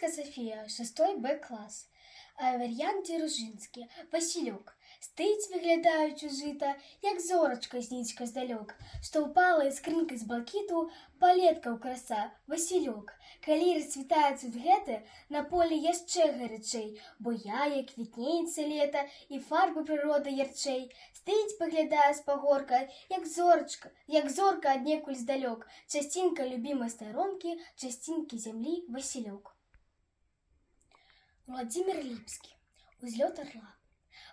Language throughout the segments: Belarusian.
Ленська Софія, 6 Б клас. Варіант Дзержинський, Васильок. Стоїть, виглядаючи жита, як зорочка снічка здалек, що впала із скринки з блакиту, палетка у краса, Васильок. Коли розцвітає цвіт, на полі яще гарячей, бояє, квітнеється літо, і фарби природи ярчей. Стоїть, поглядає з погорка, як зорка однекуль здалек, частинка любимой сторонки, частинки землі, Васильок. Владимир Ліпський. Узлёт орла.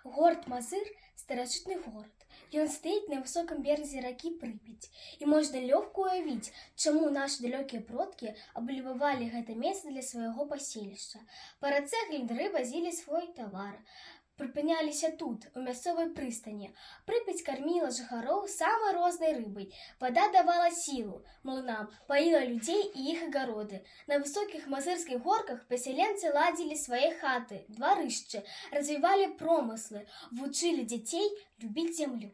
Город Мазыр – старожитный город, и он стоит на высоком березе реки Припять. И можно легко уявить, чему наши далекие продки облюбовали это место для своего поселища. Парацеглиндры возили свой товар, припинялися тут, у мясцовой пристані. Припять кормила жыхароў самой рознай рыбай. Вода давала силу млынам, поила людей и их огороды. На высоких мазырских горках поселенцы ладили свои хаты, дворышчы, развивали промыслы, вучили детей любить землю.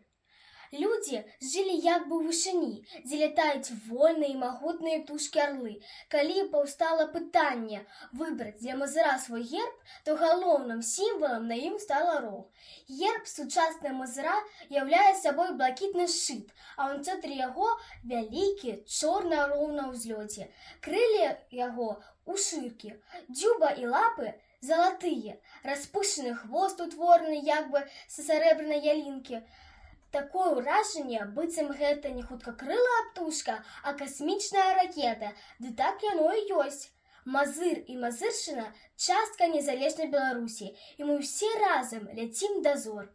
Люди жили як бы ў вышыні, дзе лятаюць вольныя і магутныя птушкі-арлы. Калі паўстала пытанне выбраць для мазыра свой герб, то галоўным сімвалам на ім стала рог. Герб сучаснага мазыра являе сабой блакітны шчыт, а ў цэнтры яго вялікі чорны орлоў на ўзлёце. Крылы яго у шыркі, дзюба і лапы залатыя, распушчаны хвост утвораны як бы са сярэбранай ялінкі. Такое ўражанне, быццам гэта не хуткакрылая птушка, а касмічная ракета. Ды так яно і ёсць. Мазыр і Мазыршчына – частка незалежнай Беларусі, і мы ўсе разам ляцім да зор.